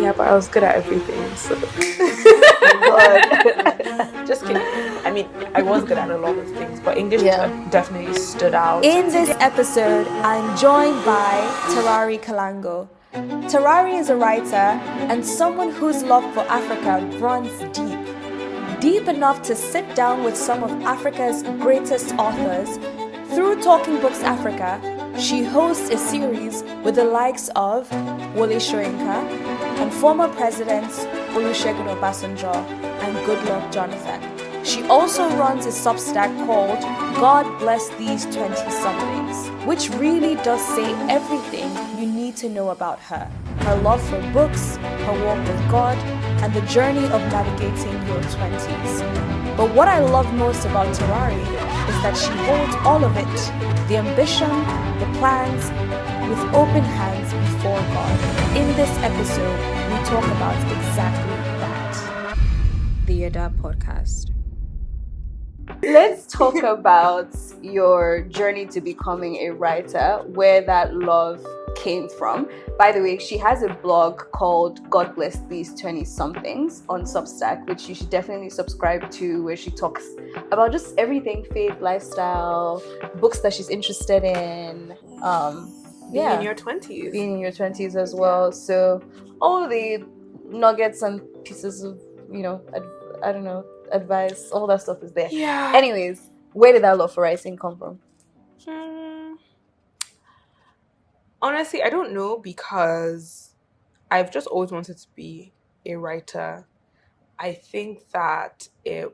Yeah, but I was good at everything, so. Just kidding. I mean, I was good at a lot of things, but English definitely stood out. In this episode, I'm joined by Tarari Kalango. Tarari is a writer and someone whose love for Africa runs deep able to sit down with some of Africa's greatest authors. Through Talking Books Africa, she hosts a series with the likes of Wole Soyinka and former presidents Olusegun Obasanjo and Goodluck Jonathan. She also runs a Substack called God Bless These 20-somethings, which really does say everything you need to know about her. Her love for books, her walk with God, and the journey of navigating your 20s. But what I love most about Tarari is that she holds all of it, the ambition, the plans, with open hands before God. In this episode, we talk about exactly that. The Yadah Podcast. Let's talk about your journey to becoming a writer, where that love came from. By the way, she has a blog called God Bless These 20-somethings on Substack, which you should definitely subscribe to, where she talks about just everything, faith, lifestyle, books that she's interested in. Being in your 20s. Being in your 20s as well. So all the nuggets and pieces of, advice, all that stuff is there. Yeah. Anyways, where did that love for writing come from? Honestly, I don't know, because I've just always wanted to be a writer. I think that it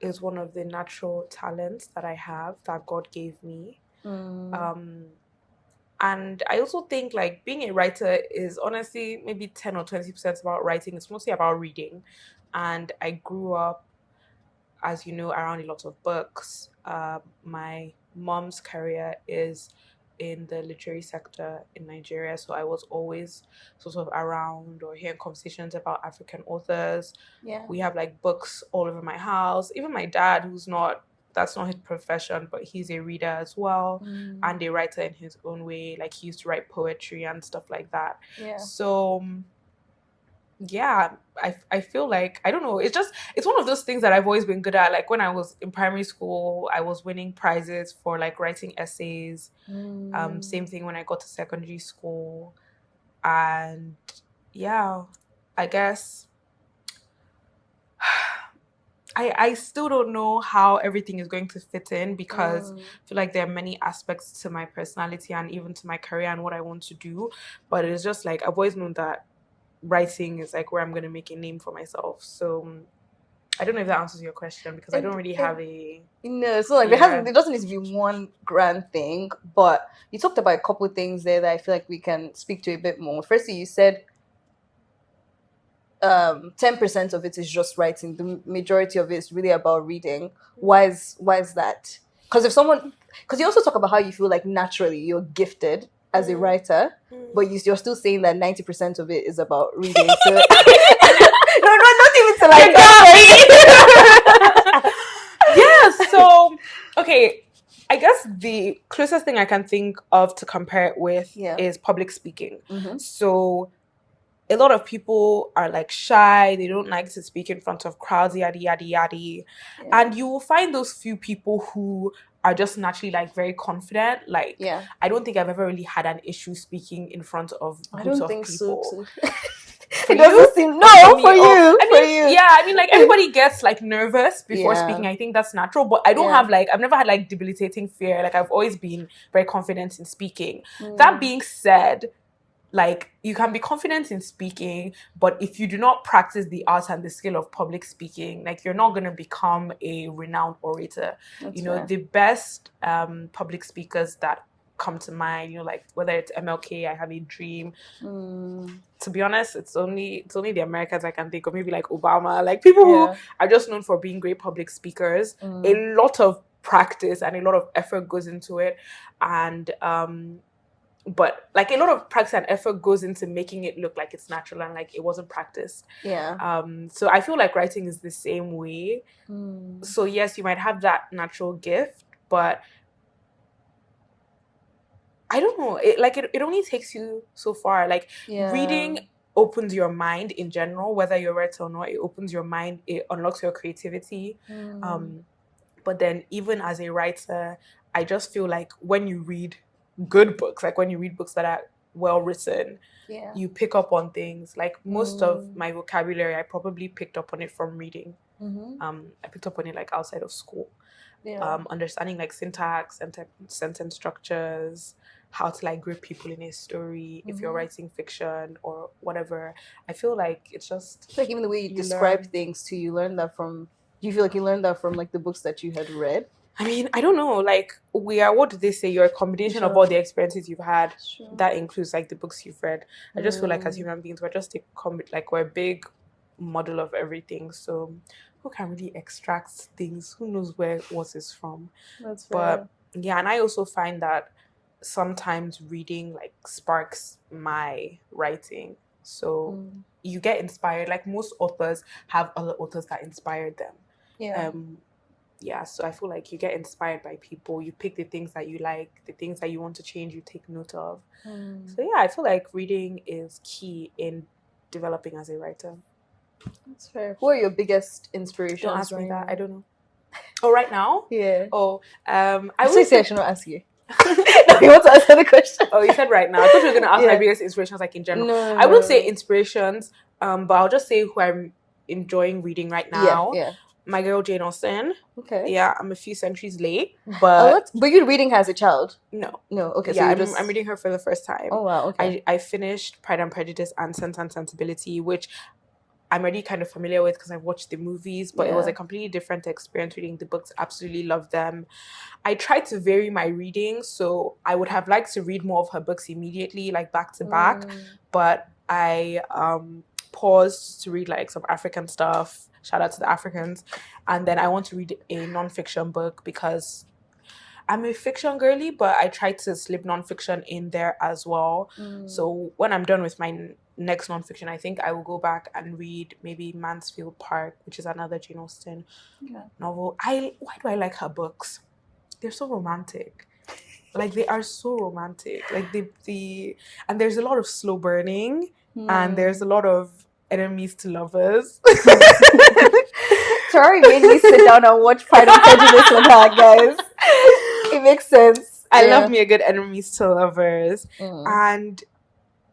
is one of the natural talents that I have, that God gave me. And I also think like being a writer is honestly maybe 10 or 20% about writing. It's mostly about reading. And I grew up, as you know, around a lot of books. My mom's career is in the literary sector in Nigeria, so I was always sort of around or hearing conversations about African authors. Yeah. We have like books all over my house. Even my dad, that's not his profession, but he's a reader as well, and a writer in his own way. Like he used to write poetry and stuff like that. Yeah. So yeah, I feel like, I don't know, it's one of those things that I've always been good at. Like when I was in primary school, I was winning prizes for like writing essays. Same thing when I got to secondary school. And yeah, I guess I still don't know how everything is going to fit in, because I feel like there are many aspects to my personality and even to my career and what I want to do. But it's just like, I've always known that writing is like where I'm going to make a name for myself. So I don't know if that answers your question, because I don't really have a... So like it doesn't need to be one grand thing, but you talked about a couple of things there that I feel like we can speak to a bit more. Firstly, you said 10% of it is just writing. The majority of it is really about reading. Why is that? Because you also talk about how you feel like naturally you're gifted as a writer, but you're still saying that 90% of it is about reading. So no, not even to like that. Yeah, so okay, I guess the closest thing I can think of to compare it with is public speaking. So a lot of people are like shy, they don't like to speak in front of crowds, yada yada yada. Yeah. And you will find those few people who are just naturally like very confident. Like I don't think I've ever really had an issue speaking in front of groups of people. So too. It doesn't seem for you. Yeah, I mean, like everybody gets like nervous before speaking. I think that's natural, but I don't have like, I've never had like debilitating fear. Like I've always been very confident in speaking. That being said, like you can be confident in speaking, but if you do not practice the art and the skill of public speaking, like you're not going to become a renowned orator. That's fair. The best public speakers that come to mind, like whether it's MLK, I Have a Dream. To be honest, it's only the Americans I can think of, maybe like Obama, like people who are just known for being great public speakers. A lot of practice and a lot of effort goes into it, and but like a lot of practice and effort goes into making it look like it's natural and like it wasn't practiced. So I feel like writing is the same way. So yes, you might have that natural gift, but I don't know, it only takes you so far. Like reading opens your mind in general, whether you're a writer or not. It opens your mind, it unlocks your creativity. But then even as a writer, I just feel like when you read good books, like when you read books that are well written, you pick up on things. Like most of my vocabulary, I probably picked up on it from reading. I picked up on it like outside of school. Understanding like syntax and sentence structures, how to like grip people in a story, if you're writing fiction or whatever. I feel like it's just like even the way you describe things too, you learn that from, do you feel like you learned that from like the books that you had read? I mean, I don't know, like we are, what did they say, you're a combination of all the experiences you've had. That includes like the books you've read. I just feel like as human beings, we're just we're a big model of everything, so who can really extract things? Who knows where what is from? That's fair. But yeah, and I also find that sometimes reading like sparks my writing. So you get inspired. Like most authors have other authors that inspired them. So I feel like you get inspired by people. You pick the things that you like, the things that you want to change, you take note of. So yeah, I feel like reading is key in developing as a writer. That's fair. Who are your biggest inspirations? Don't ask me that. I don't know. Oh, right now? Yeah. Oh, I would say I should not ask you. No, you want to answer the question? Oh, you said right now. I thought you were going to ask my biggest inspirations, like in general. No, I wouldn't say inspirations, but I'll just say who I'm enjoying reading right now. Yeah. My girl Jane Austen. Okay. Yeah, I'm a few centuries late, but you're reading her as a child? No. Okay. Yeah, so I'm reading her for the first time. Oh wow. Okay. I finished Pride and Prejudice and Sense and Sensibility, which I'm already kind of familiar with because I've watched the movies, but it was a completely different experience reading the books. Absolutely love them. I tried to vary my reading, so I would have liked to read more of her books immediately, like back to back, but I paused to read like some African stuff. Shout out to the Africans. And then I want to read a non-fiction book because I'm a fiction girly, but I try to slip non-fiction in there as well. So when I'm done with my next non-fiction, I think I will go back and read maybe Mansfield Park, which is another Jane Austen novel. Why do I like her books? They're so romantic. Like they are so romantic. Like and there's a lot of slow burning and there's a lot of enemies to lovers. Tarari made me sit down and watch Pride and Prejudice with her, guys. It makes sense. I love me a good enemies to lovers. And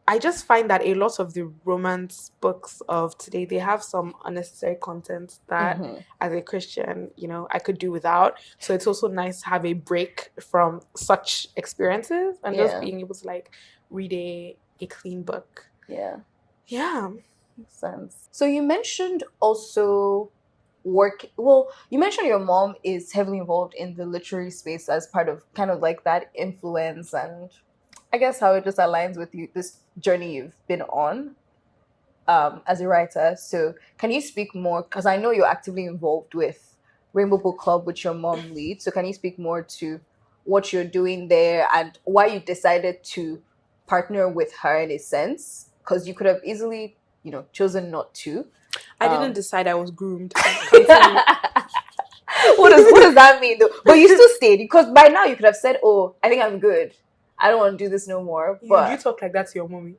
I just find that a lot of the romance books of today, they have some unnecessary content that as a Christian, I could do without. So it's also nice to have a break from such experiences and just being able to like read a clean book. Yeah. Makes sense. So you mentioned also you mentioned your mom is heavily involved in the literary space as part of kind of like that influence, and I guess how it just aligns with you, this journey you've been on as a writer. So can you speak more, because I know you're actively involved with Rainbow Book Club, which your mom leads. So can you speak more to what you're doing there and why you decided to partner with her in a sense? Because you could have easily, chosen not to. I didn't decide, I was groomed. What does that mean though? But you still stayed, because by now you could have said, oh, I think I'm good. I don't want to do this no more. But you talk like that to your mommy.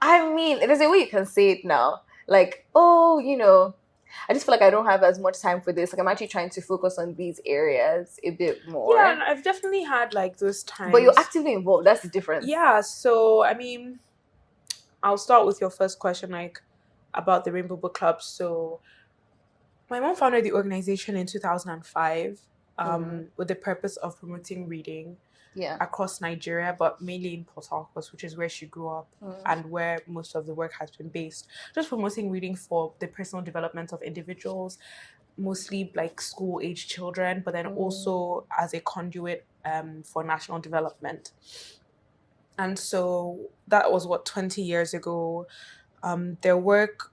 I mean, there's a way you can say it now. Like, oh, I just feel like I don't have as much time for this. Like, I'm actually trying to focus on these areas a bit more. Yeah, and I've definitely had like those times. But you're actively involved. That's the difference. Yeah, so, I mean, I'll start with your first question, like, about the Rainbow Book Club. So my mom founded the organization in 2005 with the purpose of promoting reading across Nigeria, but mainly in Port Harcourt, which is where she grew up and where most of the work has been based. Just promoting reading for the personal development of individuals, mostly like school-age children, but then also as a conduit for national development. And so that was 20 years ago. Their work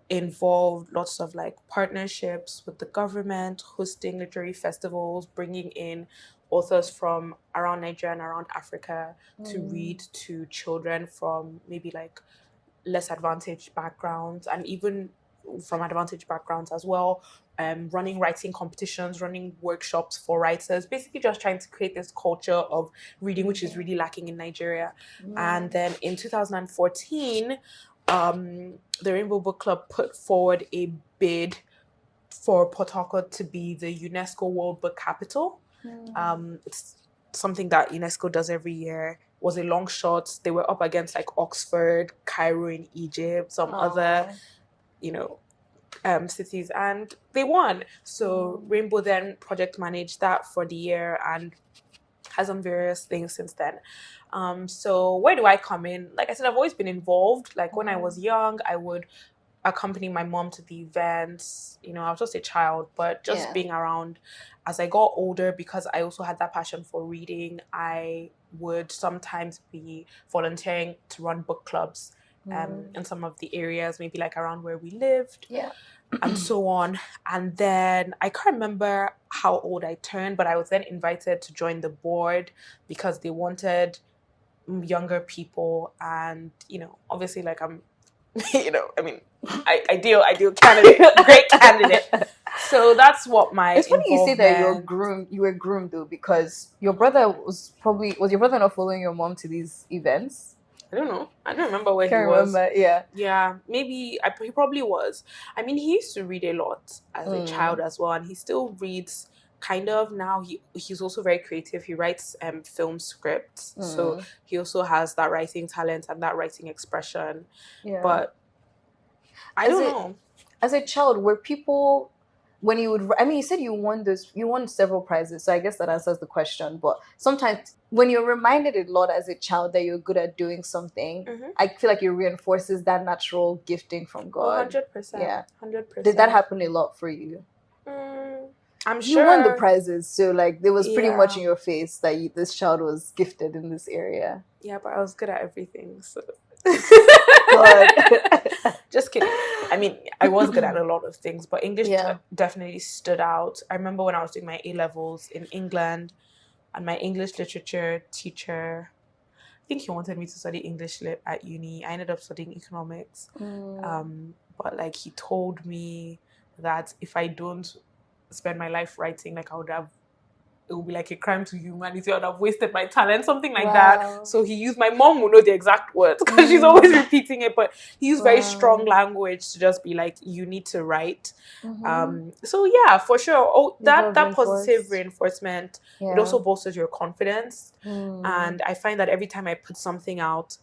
involved lots of like partnerships with the government, hosting literary festivals, bringing in authors from around Nigeria and around Africa to read to children from maybe like less advantaged backgrounds and even from advantaged backgrounds as well, running writing competitions, running workshops for writers, basically just trying to create this culture of reading, which is really lacking in Nigeria. And then in 2014, the Rainbow Book Club put forward a bid for Port Harcourt to be the UNESCO World Book Capital. It's something that UNESCO does every year. It was a long shot. They were up against like Oxford, Cairo in Egypt, some other, cities, and they won. So Rainbow then project managed that for the year and has done various things since then. So where do I come in? Like I said, I've always been involved. Like when I was young, I would accompany my mom to the events. I was just a child, but just being around. As I got older, because I also had that passion for reading, I would sometimes be volunteering to run book clubs in some of the areas, maybe like around where we lived. And so on. And then I can't remember how old I turned, but I was then invited to join the board because they wanted younger people. And, obviously like I'm, ideal candidate, great candidate. So that's what my It's funny you say that you were groomed though, because your brother was your brother not following your mom to these events? I don't know. I don't remember where Can't he was. Remember, yeah. Yeah, maybe he probably was. I mean, he used to read a lot as a child as well, and he still reads kind of now. He's also very creative. He writes film scripts, so he also has that writing talent and that writing expression. Yeah. But I don't know. As a child, were people, when you would, you said you won several prizes, so I guess that answers the question. But sometimes when you're reminded a lot as a child that you're good at doing something, I feel like it reinforces that natural gifting from God. 100%. Yeah, 100%. Did that happen a lot for you? I'm sure. You won the prizes, so like there was pretty much in your face that this child was gifted in this area. Yeah, but I was good at everything, so. Just kidding. I mean, I was good at a lot of things, but English definitely stood out. I remember when I was doing my A-levels in England, and my English literature teacher, I think he wanted me to study English lit at uni. I ended up studying economics. But like he told me that if I don't spend my life writing, like it would be like a crime to humanity. I would have wasted my talent, something like that. So he used, my mom will know the exact words because she's always repeating it, but he used very strong language to just be like, you need to write. So yeah, for sure. That positive reinforcement, it also bolsters your confidence. And I find that every time I put something out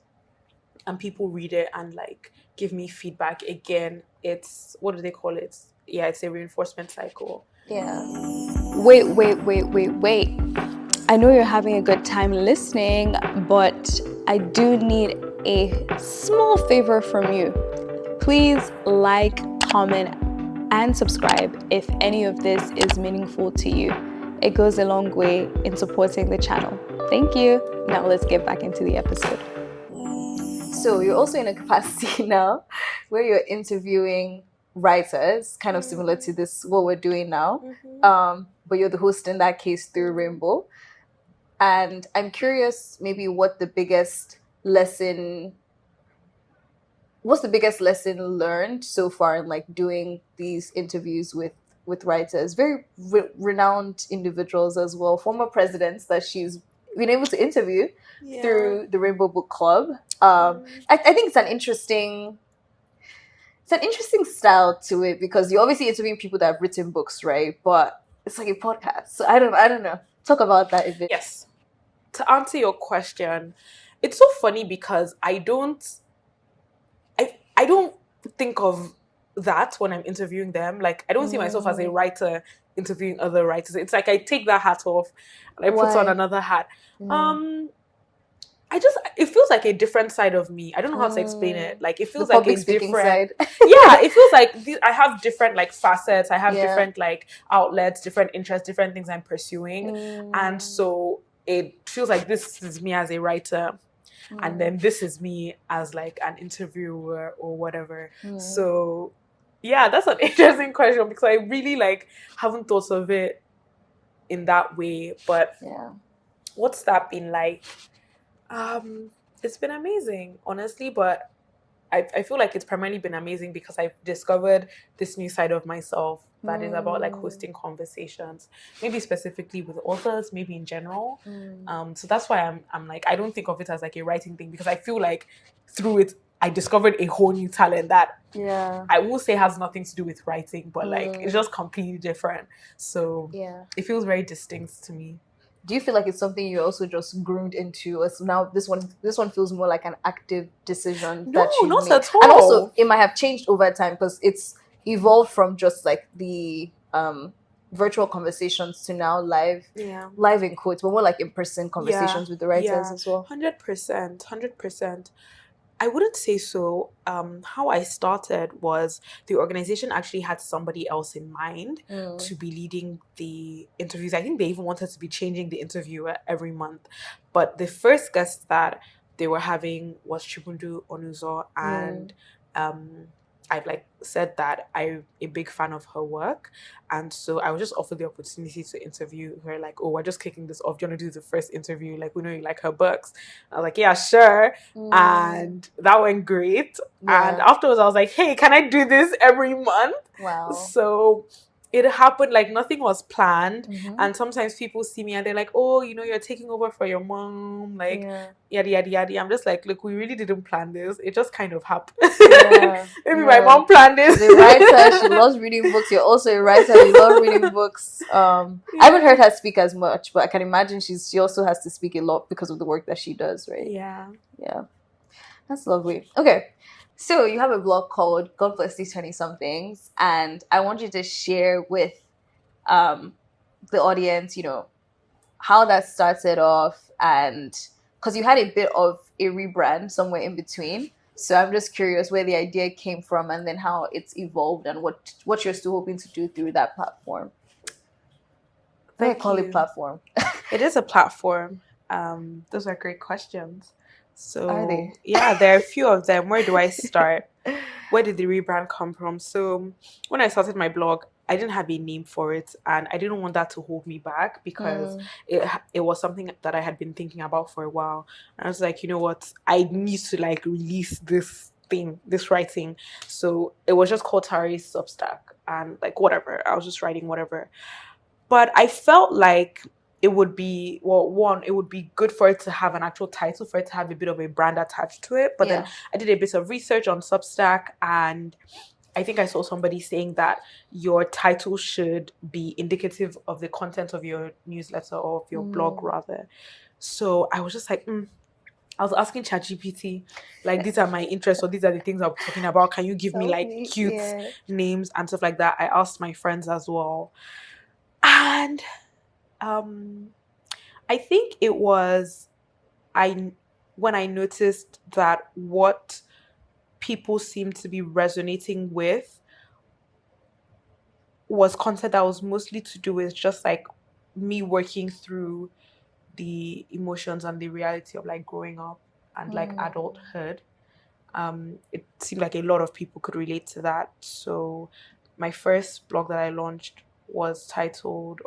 and people read it and like give me feedback again, it's, what do they call it? Yeah, it's a reinforcement cycle. Yeah. Wait. I know you're having a good time listening, but I do need a small favor from you. Please like, comment, and subscribe if any of this is meaningful to you. It goes a long way in supporting the channel. Thank you. Now let's get back into the episode. So you're also in a capacity now where you're interviewing writers, kind of similar to this, what we're doing now. But you're the host in that case through Rainbow. And I'm curious maybe what's the biggest lesson learned so far in like doing these interviews with writers, very renowned individuals as well, former presidents that she's been able to interview through the Rainbow Book Club. I think it's an interesting style to it, because you're obviously interviewing people that have written books, right? But it's like a podcast. So I don't know. Talk about that a bit. Yes. To answer your question, it's so funny because I don't think of that when I'm interviewing them. Like I don't see myself as a writer interviewing other writers. It's like I take that hat off and I put on another hat. It feels like a different side of me. I don't know how to explain it. Like it feels like a different side. Yeah, it feels like I have different like facets. I have different like outlets, different interests, different things I'm pursuing. And so it feels like this is me as a writer. And then this is me as like an interviewer or whatever. So yeah, that's an interesting question because I really like haven't thought of it in that way. But what's that been like? It's been amazing, honestly, but I feel like it's primarily been amazing because I've discovered this new side of myself that is about like hosting conversations, maybe specifically with authors, maybe in general. So that's why I'm like, I don't think of it as like a writing thing, because I feel like through it I discovered a whole new talent that I will say has nothing to do with writing, but like it's just completely different. So it feels very distinct to me. Do you feel like it's something you also just groomed into? As now this one feels more like an active decision that you not made. at all. And also it might have changed over time because it's evolved from just like the virtual conversations to now live in quotes, but more like in-person conversations with the writers as well. 100%. I wouldn't say so. How I started was the organization actually had somebody else in mind to be leading the interviews. I think they even wanted to be changing the interviewer every month. But the first guest that they were having was Chibundu Onuzo, and I've like said that I'm a big fan of her work, and so I was just offered the opportunity to interview her. Like, oh, we're just kicking this off. Do you want to do the first interview? Like, we know you like her books. I was like, yeah, sure. And that went great. And afterwards, I was like, hey, can I do this every month? Wow. So it happened like nothing was planned. And sometimes people see me and they're like, oh, you know, you're taking over for your mom, like yada yada yada. I'm just like, look, we really didn't plan this. It just kind of happened. Maybe my mom planned this. The writer, she loves reading books. You're also a writer, you love reading books. I haven't heard her speak as much, but I can imagine she also has to speak a lot because of the work that she does, right? Yeah. That's lovely. Okay. So you have a blog called God Bless These 20-somethings, and I want you to share with the audience, you know, how that started off, and because you had a bit of a rebrand somewhere in between. So I'm just curious where the idea came from, and then how it's evolved, and what you're still hoping to do through that platform. I call it platform. It is a platform. Those are great questions. So are they? Yeah, there are a few of them. Where do I start? Where did the rebrand come from? So when I started my blog, I didn't have a name for it, and I didn't want that to hold me back because it was something that I had been thinking about for a while. And I was like, you know what? I need to like release this writing. So it was just called Tarari Substack, and like whatever. I was just writing whatever. But I felt like it would be, it would be good for it to have an actual title, for it to have a bit of a brand attached to it. But then I did a bit of research on Substack, and I think I saw somebody saying that your title should be indicative of the content of your newsletter or of your blog rather. So I was just like, I was asking ChatGPT, like, these are my interests, or these are the things I'm talking about. Can you give me like cute names and stuff like that? I asked my friends as well. And I think it was when I noticed that what people seemed to be resonating with was content that was mostly to do with just like me working through the emotions and the reality of like growing up and like adulthood. It seemed like a lot of people could relate to that. So my first blog that I launched is titled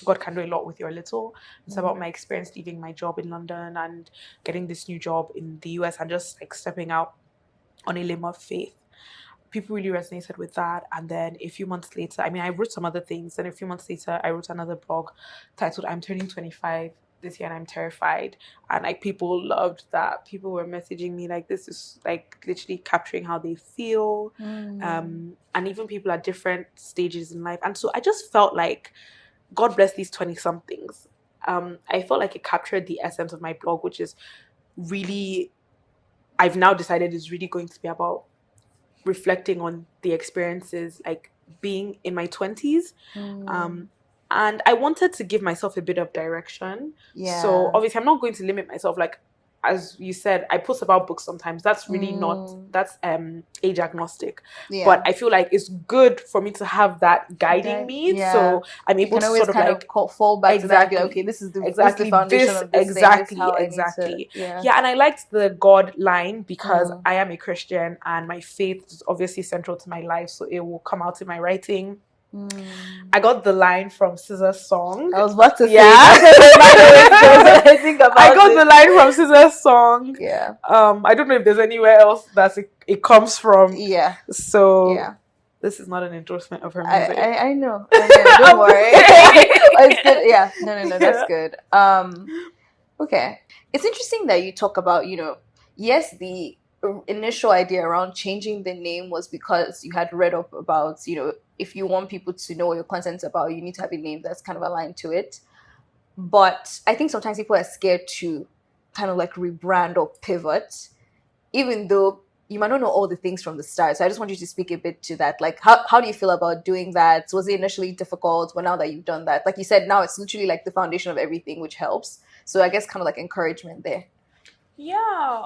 God Can Do a Lot with Your Little. It's about my experience leaving my job in London and getting this new job in the US and just like stepping out on a limb of faith. People really resonated with that. And then a few months later, I mean, I wrote some other things. Then a few months later, I wrote another blog titled I'm Turning 25 this year and I'm terrified. And like people loved that. People were messaging me like, this is like literally capturing how they feel. And even people at different stages in life. And so I just felt like God bless these 20-somethings. I felt like it captured the essence of my blog, which is really, I've now decided is really going to be about reflecting on the experiences, like being in my 20s. And I wanted to give myself a bit of direction. So obviously I'm not going to limit myself. Like, as you said, I post about books sometimes. That's really that's age agnostic. But I feel like it's good for me to have that guiding me. So I'm able to sort of like fall back to that and be like, okay, this is the foundation of this exactly. And I liked the God line because I am a Christian and my faith is obviously central to my life. So it will come out in my writing. I got the line from SZA's song. I was about to say I got the line from SZA's song. I don't know if there's anywhere else that it comes from. So This is not an endorsement of her music. I know. Don't worry. It's good. Yeah. No. That's good. Okay. It's interesting that you talk about, yes, the initial idea around changing the name was because you had read up about, if you want people to know what your content's about, you need to have a name that's kind of aligned to it. But I think sometimes people are scared to kind of like rebrand or pivot, even though you might not know all the things from the start. So I just want you to speak a bit to that. Like, how do you feel about doing that? Was it initially difficult? But now that you've done that, like you said, now it's literally like the foundation of everything, which helps. So I guess kind of like encouragement there. Yeah.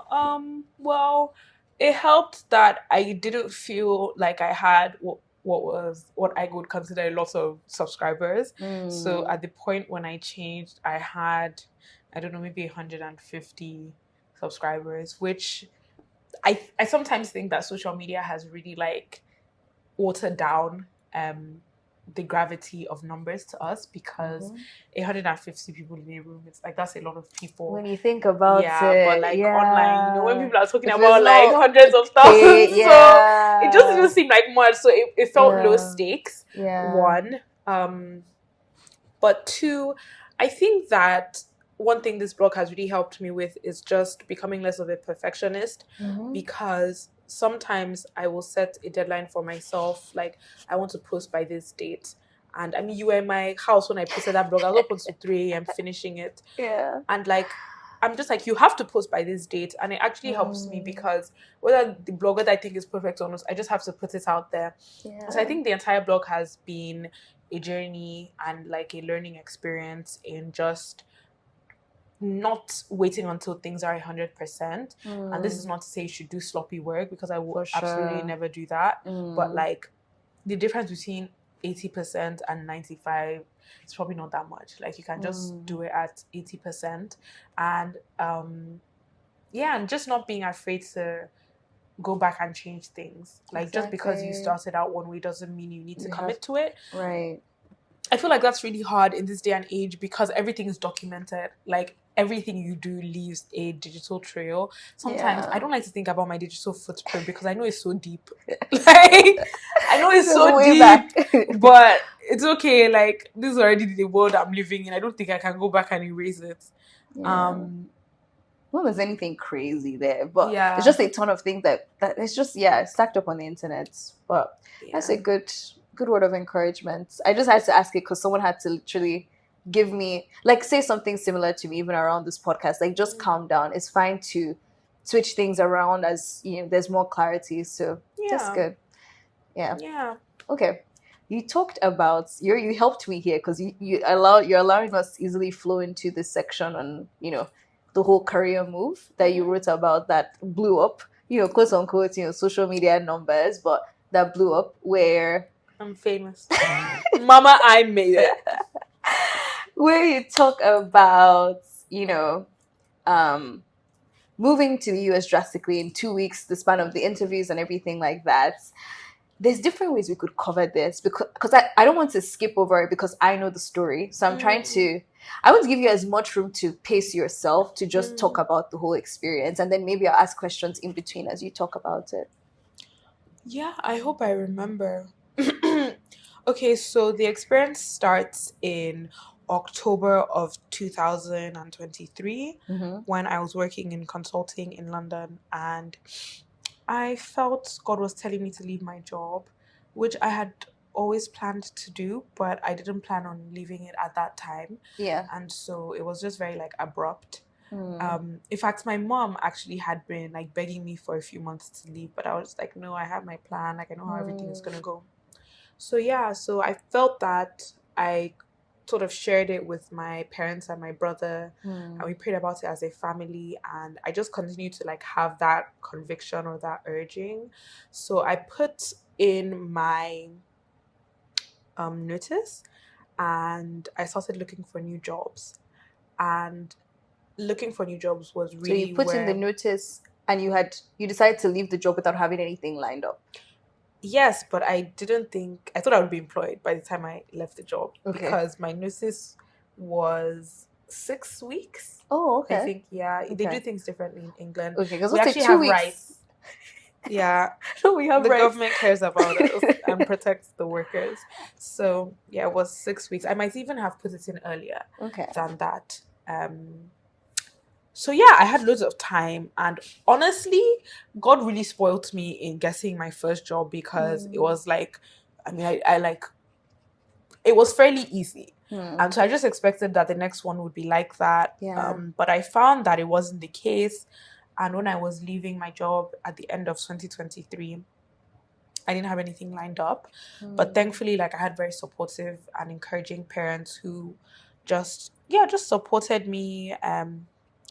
Well, it helped that I didn't feel like I had what I would consider a lot of subscribers. So at the point when I changed, I had, I don't know, maybe 150 subscribers, which I sometimes think that social media has really like watered down the gravity of numbers to us, because 150 people in a room, it's like, that's a lot of people when you think about it. But like online, when people are talking about like hundreds of thousands, so it just didn't seem like much. So it felt low stakes. One, but two, I think that one thing this blog has really helped me with is just becoming less of a perfectionist, because sometimes I will set a deadline for myself, like I want to post by this date. And I mean, you were in my house when I posted that blog. I was up until 3 a.m. finishing it. Yeah. And like, I'm just like, you have to post by this date. And it actually helps me, because whether the blogger that I think is perfect or not, I just have to put it out there. Yeah. So I think the entire blog has been a journey and like a learning experience in just not waiting until things are 100%. And this is not to say you should do sloppy work, because I would absolutely never do that. But like, the difference between 80% and 95 is probably not that much. Like, you can just do it at 80%. And and just not being afraid to go back and change things. Like, just because you started out one way doesn't mean you need to commit to it. Right. I feel like that's really hard in this day and age, because everything is documented. Like, everything you do leaves a digital trail. Sometimes I don't like to think about my digital footprint, because I know it's so deep. Like, I know it's so deep, but it's okay. Like, this is already the world I'm living in. I don't think I can go back and erase it. Well, there's anything crazy there, but it's just a ton of things that it's just stacked up on the internet. But that's a good word of encouragement. I just had to ask it because someone had to literally give me, like, say something similar to me even around this podcast. Like, just calm down. It's fine to switch things around as there's more clarity. So that's good. Yeah. Okay. You talked about you helped me here, because you're allowing us to easily flow into this section on the whole career move that you wrote about that blew up, quote unquote, social media numbers, but that blew up, where I'm famous. Mama, I made it. Where you talk about, moving to the US drastically in 2 weeks, the span of the interviews and everything like that. There's different ways we could cover this, because I don't want to skip over it, because I know the story. So I'm trying to, I want to give you as much room to pace yourself to just talk about the whole experience. And then maybe I'll ask questions in between as you talk about it. Yeah, I hope I remember. Okay, so the experience starts in October of 2023 when I was working in consulting in London, and I felt God was telling me to leave my job, which I had always planned to do, but I didn't plan on leaving it at that time. Yeah. And so it was just very like abrupt. In fact, my mom actually had been like begging me for a few months to leave, but I was like, no, I have my plan. Like, I know how everything is going to go. So so I felt that I sort of shared it with my parents and my brother, and we prayed about it as a family, and I just continued to like have that conviction or that urging. So I put in my notice, and I started looking for new jobs, and looking for new jobs was really. So you put in the notice, and you decided to leave the job without having anything lined up. Yes, but I thought I would be employed by the time I left the job, because my notice was 6 weeks. Oh, okay. I think, they do things differently in England. Okay, because we actually have rights. Yeah. So we have The rights. government cares about us and protects the workers. So yeah, it was 6 weeks. I might even have put it in earlier than that. So yeah, I had loads of time, and honestly, God really spoiled me in getting my first job because it was like, I like, it was fairly easy. And so I just expected that the next one would be like that. But I found that it wasn't the case. And when I was leaving my job at the end of 2023, I didn't have anything lined up. But thankfully, like, I had very supportive and encouraging parents who just supported me,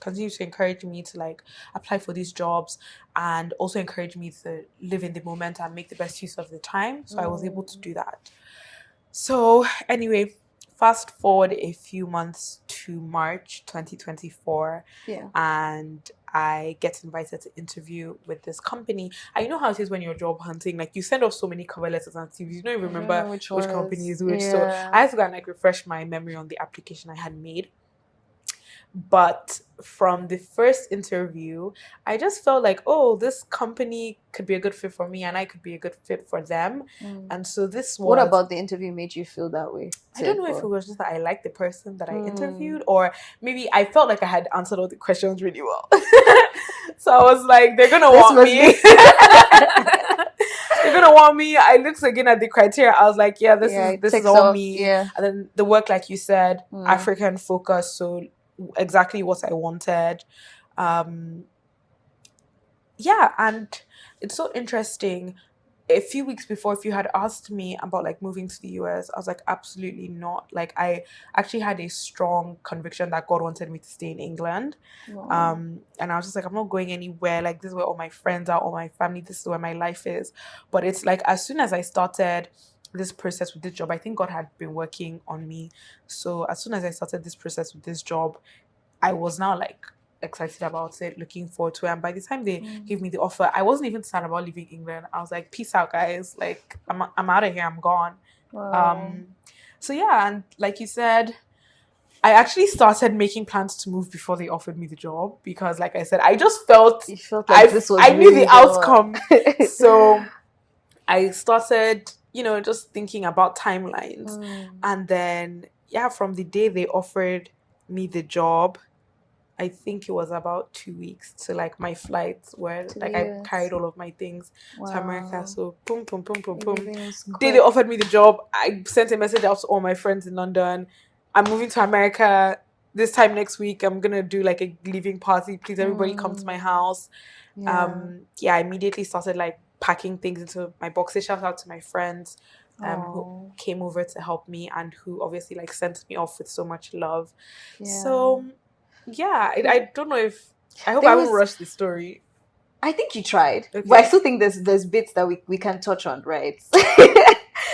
continued to encourage me to like apply for these jobs, and also encourage me to live in the moment and make the best use of the time. So I was able to do that. So anyway, fast forward a few months to March 2024, and I get invited to interview with this company. I know how it is when you're job hunting. Like, you send off so many cover letters and CVs, you don't even remember which company is which. So I had to go and like refresh my memory on the application I had made. But from the first interview, I just felt like, oh, this company could be a good fit for me and I could be a good fit for them. And so this was... What about the interview made you feel that way? I don't know if it was just that I liked the person that I interviewed, or maybe I felt like I had answered all the questions really well. So I was like, they're going to want me. They're going to want me. I looked again at the criteria. I was like, yeah, this is all me. And then the work, like you said, African focus. So exactly what I wanted. And it's so interesting. A few weeks before, if you had asked me about like moving to the US, I was like, absolutely not. Like, I actually had a strong conviction that God wanted me to stay in England. And I was just like, I'm not going anywhere. Like, this is where all my friends are, all my family, this is where my life is. But it's like, as soon as I started this process with this job, I think God had been working on me. So as soon as I started this process with this job, I was now like excited about it, looking forward to it. And by the time they gave me the offer, I wasn't even sad about leaving England. I was like, peace out, guys. Like, I'm out of here. I'm gone. So yeah, and like you said, I actually started making plans to move before they offered me the job, because like I said, I just felt, like I knew the outcome. So I started, just thinking about timelines. And then, from the day they offered me the job, I think it was about 2 weeks to like my flights, where like I carried all of my things to America. So boom. Day they offered me the job, I sent a message out to all my friends in London. I'm moving to America this time next week. I'm gonna do like a leaving party. Please, everybody come to my house. I immediately started like packing things into my boxes. Shout out to my friends who came over to help me, and who obviously like sent me off with so much love. So I don't know if I hope I haven't rushed the story. I think you tried, but I still think there's bits that we can touch on, right?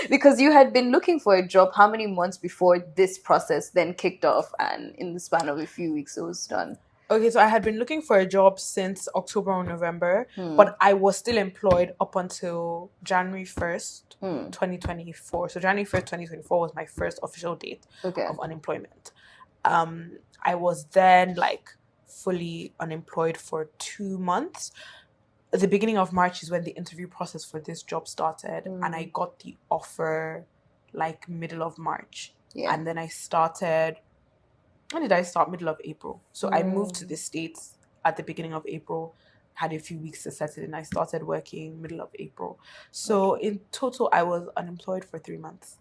Because you had been looking for a job how many months before this process then kicked off, and in the span of a few weeks it was done? Okay, so I had been looking for a job since October or November, but I was still employed up until January 1st, 2024. So January 1st, 2024 was my first official date of unemployment. I was then like fully unemployed for 2 months. The beginning of March is when the interview process for this job started, and I got the offer like middle of March. And then I started... When did I start? Middle of April. So I moved to the States at the beginning of April, had a few weeks to settle in. I started working middle of April. So in total, I was unemployed for 3 months.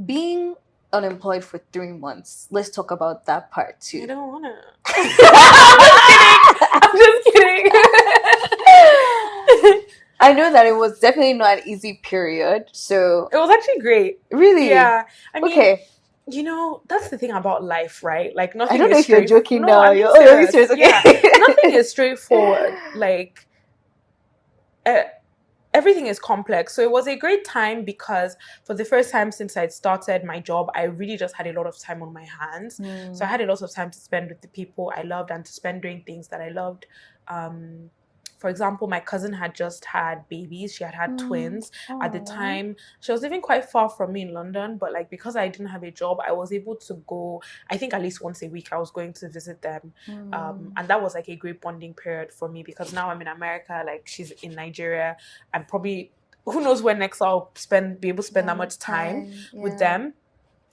Being unemployed for 3 months, let's talk about that part too. I don't want to. I'm just kidding. I know that it was definitely not an easy period. So it was actually great. Really? Yeah. I mean, that's the thing about life, right? Like, nothing. I don't know if you're joking now. You're serious. Okay. Yeah. Nothing is straightforward. Like, everything is complex. So it was a great time, because for the first time since I'd started my job, I really just had a lot of time on my hands. So I had a lot of time to spend with the people I loved, and to spend doing things that I loved. for example, my cousin had just had babies. She had twins at the time. She was living quite far from me in London, but like because I didn't have a job, I was able to go, I think at least once a week I was going to visit them. And that was like a great bonding period for me, because now I'm in America, like she's in Nigeria, and probably who knows when next I'll be able to spend that much time with them.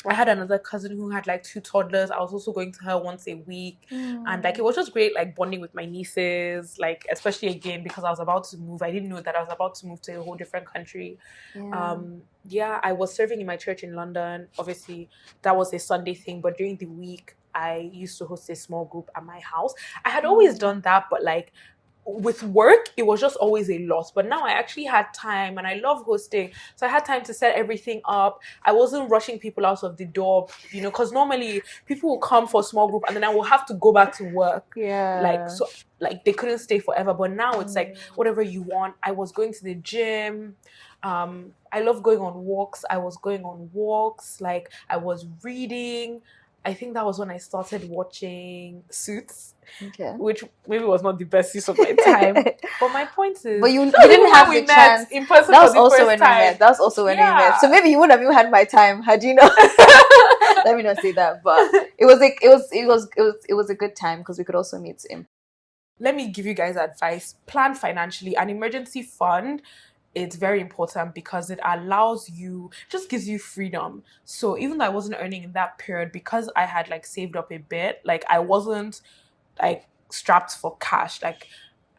I had another cousin who had like 2 toddlers. I was also going to her once a week. And like it was just great, like bonding with my nieces, like especially again because I was about to move. I didn't know that I was about to move to a whole different country. I was serving in my church in London. Obviously that was a Sunday thing, but during the week I used to host a small group at my house. I had always done that, but like with work, it was just always a lot. But now I actually had time, and I love hosting. So I had time to set everything up. I wasn't rushing people out of the door, you know, because normally people will come for a small group and then I will have to go back to work. Like they couldn't stay forever. But now it's like whatever you want. I was going to the gym. I love going on walks. I was going on walks. Like I was reading. I think that was when I started watching Suits, which maybe was not the best use of my time. But my point is, but you didn't have the chance in person. That was also when we met. That was also when we met. So maybe you wouldn't have even had my time had you not. Let me not say that, but it was a good time because we could also meet in. Let me give you guys advice. Plan financially. An emergency fund, it's very important because it just gives you freedom. So even though I wasn't earning in that period, because I had like saved up a bit, like I wasn't like strapped for cash. Like,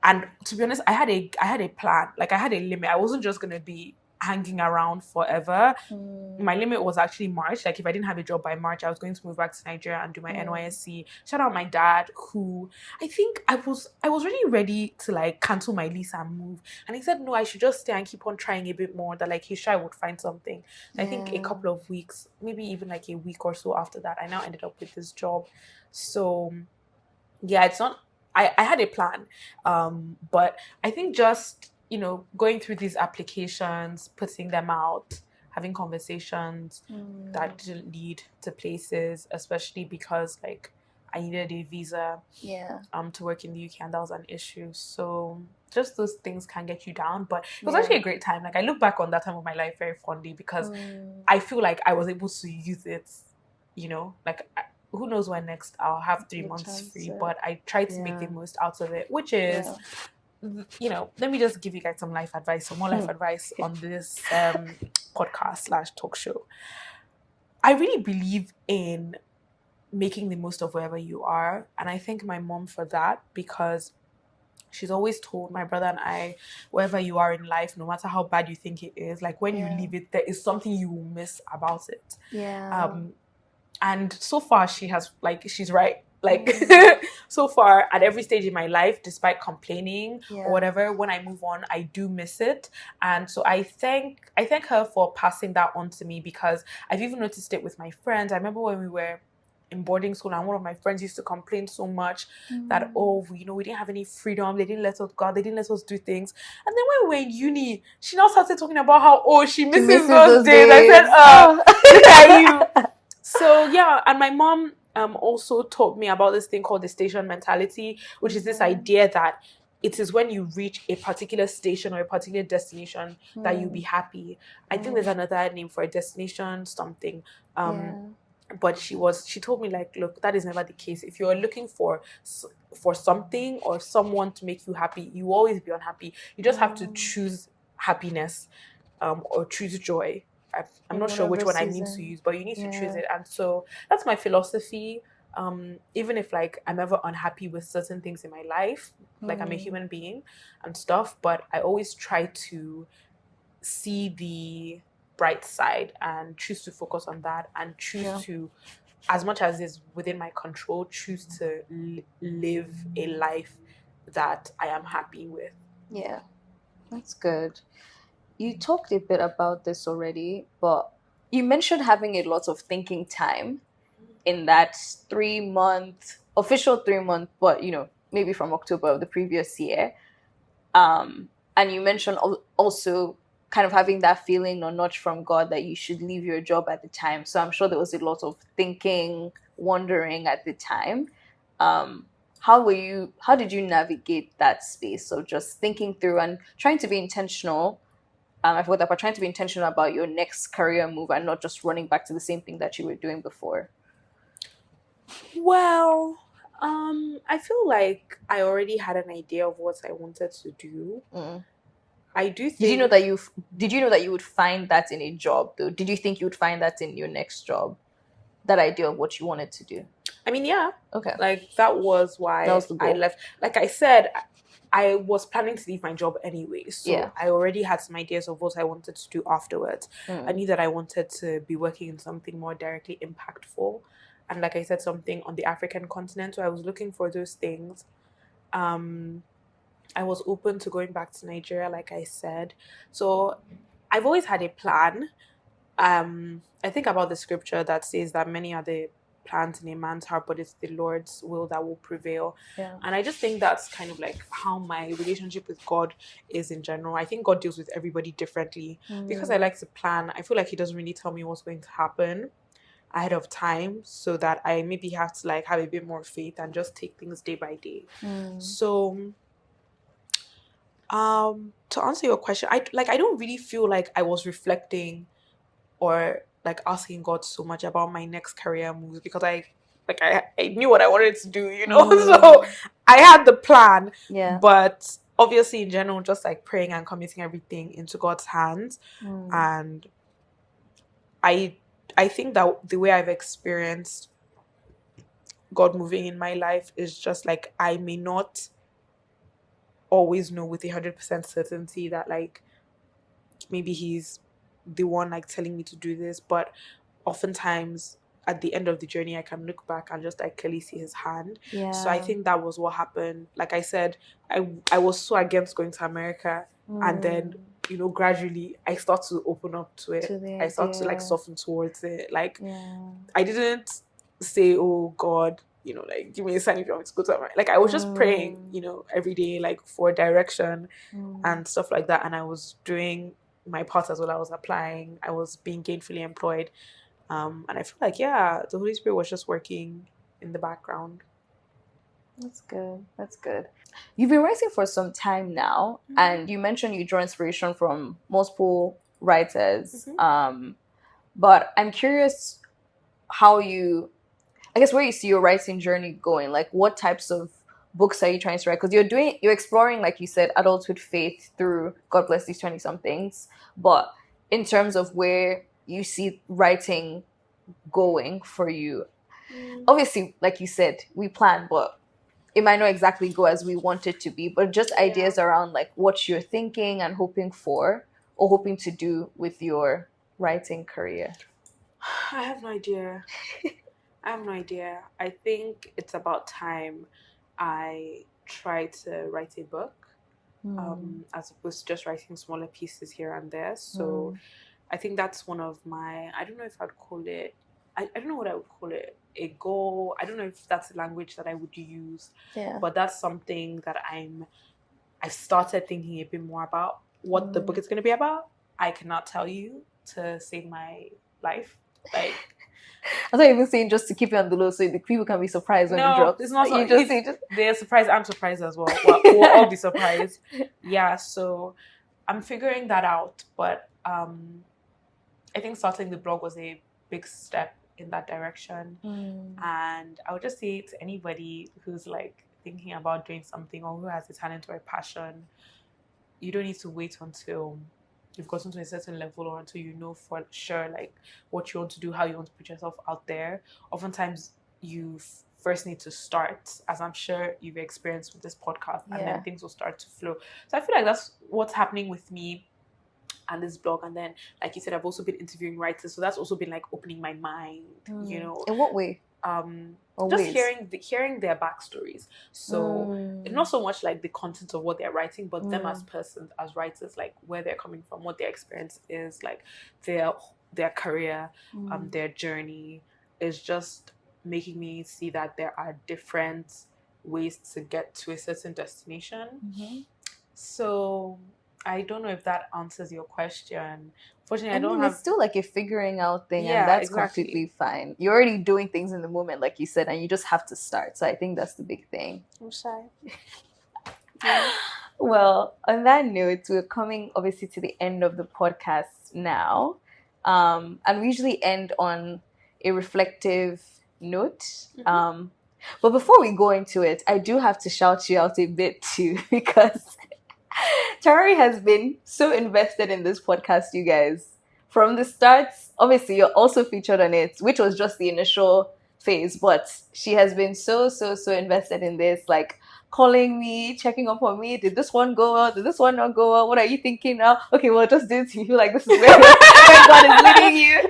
and to be honest, I had a plan. Like I had a limit. I wasn't just gonna be hanging around forever. My limit was actually March. Like if I didn't have a job by March, I was going to move back to Nigeria and do my NYSC. Shout out my dad, who I think I was really ready to like cancel my lease and move. And he said, no, I should just stay and keep on trying a bit more, that like he's sure I would find something. I think a couple of weeks, maybe even like a week or so after that, I now ended up with this job. So yeah, it's not, I had a plan. But I think just, you know, going through these applications, putting them out, having conversations that didn't lead to places, especially because like I needed a visa to work in the UK, and that was an issue. So just those things can get you down, but it was actually a great time. Like I look back on that time of my life very fondly because I feel like I was able to use it, you know, like who knows when next I'll have 3 months free, but I tried to make the most out of it, which is you know, let me just give you guys some life advice, some more life advice on this podcast / talk show. I really believe in making the most of wherever you are, and I thank my mom for that, because she's always told my brother and I, wherever you are in life, no matter how bad you think it is, like when you leave it, there is something you will miss about it. And so far she's right. Like so far at every stage in my life, despite complaining or whatever, when I move on, I do miss it. And so I thank her for passing that on to me, because I've even noticed it with my friends. I remember when we were in boarding school and one of my friends used to complain so much that, we didn't have any freedom. They didn't let us go out. They didn't let us do things. And then when we were in uni, she now started talking about how, she misses those days. I said, look at you. So yeah, and my mom also taught me about this thing called the station mentality, which is this idea that it is when you reach a particular station or a particular destination that you'll be happy. I think there's another name for a destination, something. But she told me, like, look, that is never the case. If you're looking for something or someone to make you happy, you will always be unhappy. You just have to choose happiness or choose joy. I'm not sure which one I need to use, but you need to choose it. And so that's my philosophy. Even if like I'm ever unhappy with certain things in my life, like I'm a human being and stuff, but I always try to see the bright side and choose to focus on that, and choose to, as much as is within my control, choose to live a life that I am happy with. Yeah, that's good. You talked a bit about this already, but you mentioned having a lot of thinking time in that official 3 month, but maybe from October of the previous year. And you mentioned also kind of having that feeling or nudge from God that you should leave your job at the time. So I'm sure there was a lot of thinking, wondering at the time. how did you navigate that space of just thinking through and trying to be intentional? I forgot that, but trying to be intentional about your next career move and not just running back to the same thing that you were doing before. Well, I feel like I already had an idea of what I wanted to do. I do think. Did you know that you would find that in a job though? Did you think you would find that in your next job? That idea of what you wanted to do? I mean, yeah. Okay. Like that was why I left. Like I said, I was planning to leave my job anyway. So I already had some ideas of what I wanted to do afterwards. I knew that I wanted to be working in something more directly impactful. And like I said, something on the African continent. So I was looking for those things. I was open to going back to Nigeria, like I said. So I've always had a plan. I think about the scripture that says that many are the plans in a man's heart, but it's the Lord's will that will prevail. Yeah. And I just think that's kind of like how my relationship with God is in general. I think God deals with everybody differently. Because I like to plan, I feel like he doesn't really tell me what's going to happen ahead of time, so that I maybe have to like have a bit more faith and just take things day by day. So to answer your question, I don't really feel like I was reflecting or like asking God so much about my next career moves, because I knew what I wanted to do, you know. So I had the plan, but obviously in general, just like praying and committing everything into God's hands. And I think that the way I've experienced God moving in my life is just like, I may not always know with 100% certainty that like maybe he's the one like telling me to do this, but oftentimes at the end of the journey I can look back and just like clearly see his hand. So I think that was what happened. Like I said, I was so against going to America, and then, you know, gradually I start to open up to it. I start to like soften towards it. Like I didn't say, oh God, you know, like give me a sign if you want me to go to America. Like I was just praying, you know, every day, like for direction and stuff like that. And I was doing my part as well. I was applying, I was being gainfully employed, and I feel like the Holy Spirit was just working in the background. That's good. You've been writing for some time now, and you mentioned you draw inspiration from multiple writers, but I'm curious where you see your writing journey going. Like what types of books are you trying to write? Because you're exploring, like you said, adulthood faith through God Bless These 20-somethings. But in terms of where you see writing going for you, obviously, like you said, we plan, but it might not exactly go as we want it to be. But just ideas around like what you're thinking and hoping for or hoping to do with your writing career. I have no idea. I think it's about time I try to write a book, as opposed to just writing smaller pieces here and there. So I think that's one of my, I don't know if I'd call it, I don't know what I would call it, a goal. I don't know if that's a language that I would use, but that's something that I've started thinking a bit more about. What the book is going to be about, I cannot tell you to save my life. Like, I thought you were saying just to keep it on the low so the people can be surprised when you drop. It's not so. They're surprised. I'm surprised as well. We'll all be surprised. Yeah, so I'm figuring that out. But I think starting the blog was a big step in that direction. And I would just say to anybody who's like thinking about doing something or who has a talent or a passion, you don't need to wait until you've gotten to a certain level or until you know for sure like what you want to do, how you want to put yourself out there. Oftentimes you first need to start, as I'm sure you've experienced with this podcast, and then things will start to flow. So I feel like that's what's happening with me and this blog. And then, like you said, I've also been interviewing writers, so that's also been like opening my mind, you know. In what way? Just hearing their backstories. So it's not so much like the content of what they're writing, but them as persons, as writers, like where they're coming from, what their experience is, like their career, their journey is just making me see that there are different ways to get to a certain destination. So I don't know if that answers your question. Fortunately, I mean, it's still like a figuring out thing, Yeah, and that's exactly. completely fine. You're already doing things in the moment, like you said, and you just have to start. So I think that's the big thing. I'm shy. Well, on that note, we're coming obviously to the end of the podcast now. And we usually end on a reflective note. But before we go into it, I do have to shout you out a bit too, because Tarari has been so invested in this podcast, you guys. From the start, obviously, you're also featured on it, which was just the initial phase, but she has been so invested in this, like calling me, checking up on me. Did this one go well? Did this one not go well? What are you thinking now? Okay, well, just do it. You feel like this is where God is leading you.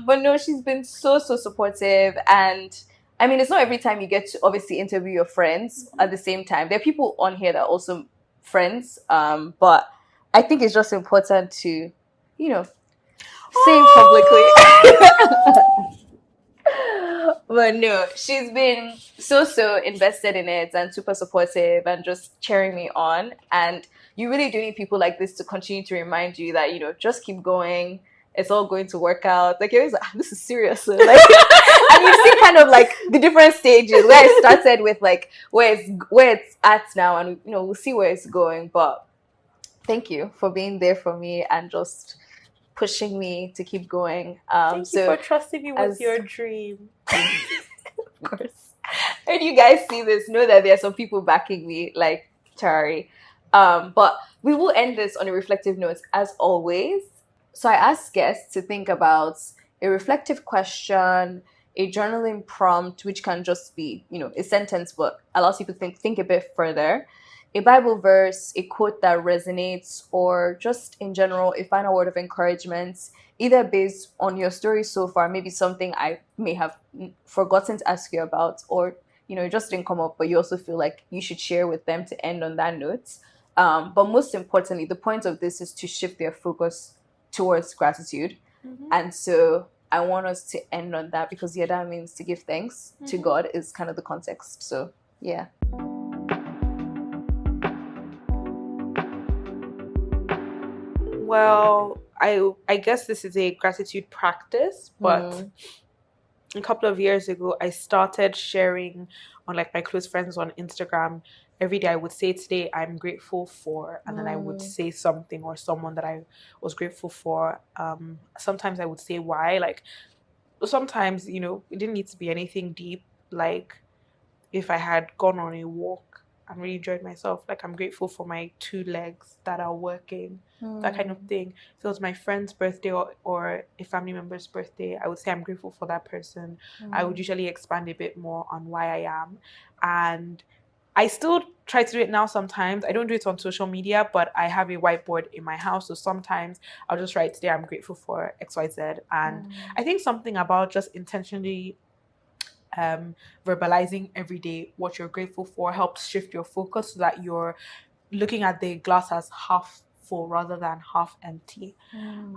But no, she's been so supportive. And I mean, it's not every time you get to obviously interview your friends at the same time. There are people on here that are also friends, but I think it's just important to, say publicly. But no, she's been so invested in it and super supportive and just cheering me on. And you really do need people like this to continue to remind you that, just keep going. It's all going to work out. Like, you're always like, this is serious. Like, and you see kind of like the different stages where it started with like where it's at now, and we'll see where it's going. But thank you for being there for me and just pushing me to keep going. Thank you for trusting me with your dream. Of course. When you guys see this, know that there are some people backing me, like Tarari. But we will end this on a reflective note, as always. So I ask guests to think about a reflective question, a journaling prompt, which can just be, a sentence, but allows you to think a bit further. A Bible verse, a quote that resonates, or just in general, a final word of encouragement, either based on your story so far, maybe something I may have forgotten to ask you about, or, it just didn't come up, but you also feel like you should share with them to end on that note. But most importantly, the point of this is to shift their focus towards gratitude. And so I want us to end on that, because Yadah means to give thanks to God is kind of the context. So, yeah. Well, I guess this is a gratitude practice, but a couple of years ago, I started sharing on like my close friends on Instagram. Every day I would say, today I'm grateful for, and then I would say something or someone that I was grateful for. Sometimes I would say why. Like, sometimes, it didn't need to be anything deep. Like, if I had gone on a walk and really enjoyed myself, like, I'm grateful for my 2 legs that are working, that kind of thing. If it was my friend's birthday or a family member's birthday, I would say I'm grateful for that person. I would usually expand a bit more on why I am. And I still try to do it now sometimes. I don't do it on social media, but I have a whiteboard in my house. So sometimes I'll just write, today I'm grateful for XYZ. And I think something about just intentionally verbalizing every day what you're grateful for helps shift your focus so that you're looking at the glass as half full rather than half empty.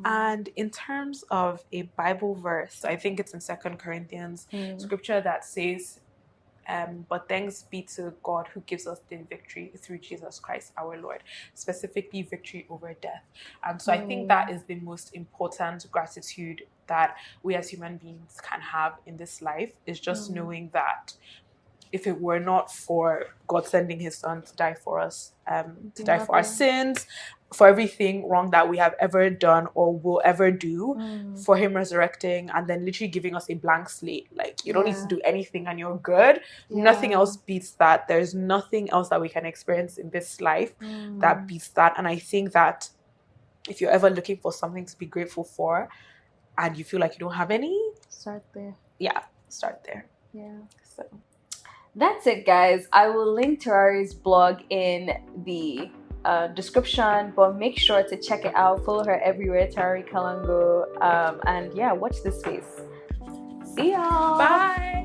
And in terms of a Bible verse, I think it's in 2 Corinthians, scripture that says, but thanks be to God who gives us the victory through Jesus Christ our Lord, specifically victory over death. And so I think that is the most important gratitude that we as human beings can have in this life, is just knowing that if it were not for God sending his son to die for us, to die for our sins, for everything wrong that we have ever done or will ever do, for him resurrecting and then literally giving us a blank slate. Like, you don't need to do anything and you're good. Nothing else beats that. There's nothing else that we can experience in this life that beats that. And I think that if you're ever looking for something to be grateful for and you feel like you don't have any, start there. Yeah, start there. Yeah. So that's it, guys. I will link Tarari's blog in the description, but make sure to check it out. Follow her everywhere, Tarari Kalango. And yeah, watch this space. See y'all. Bye.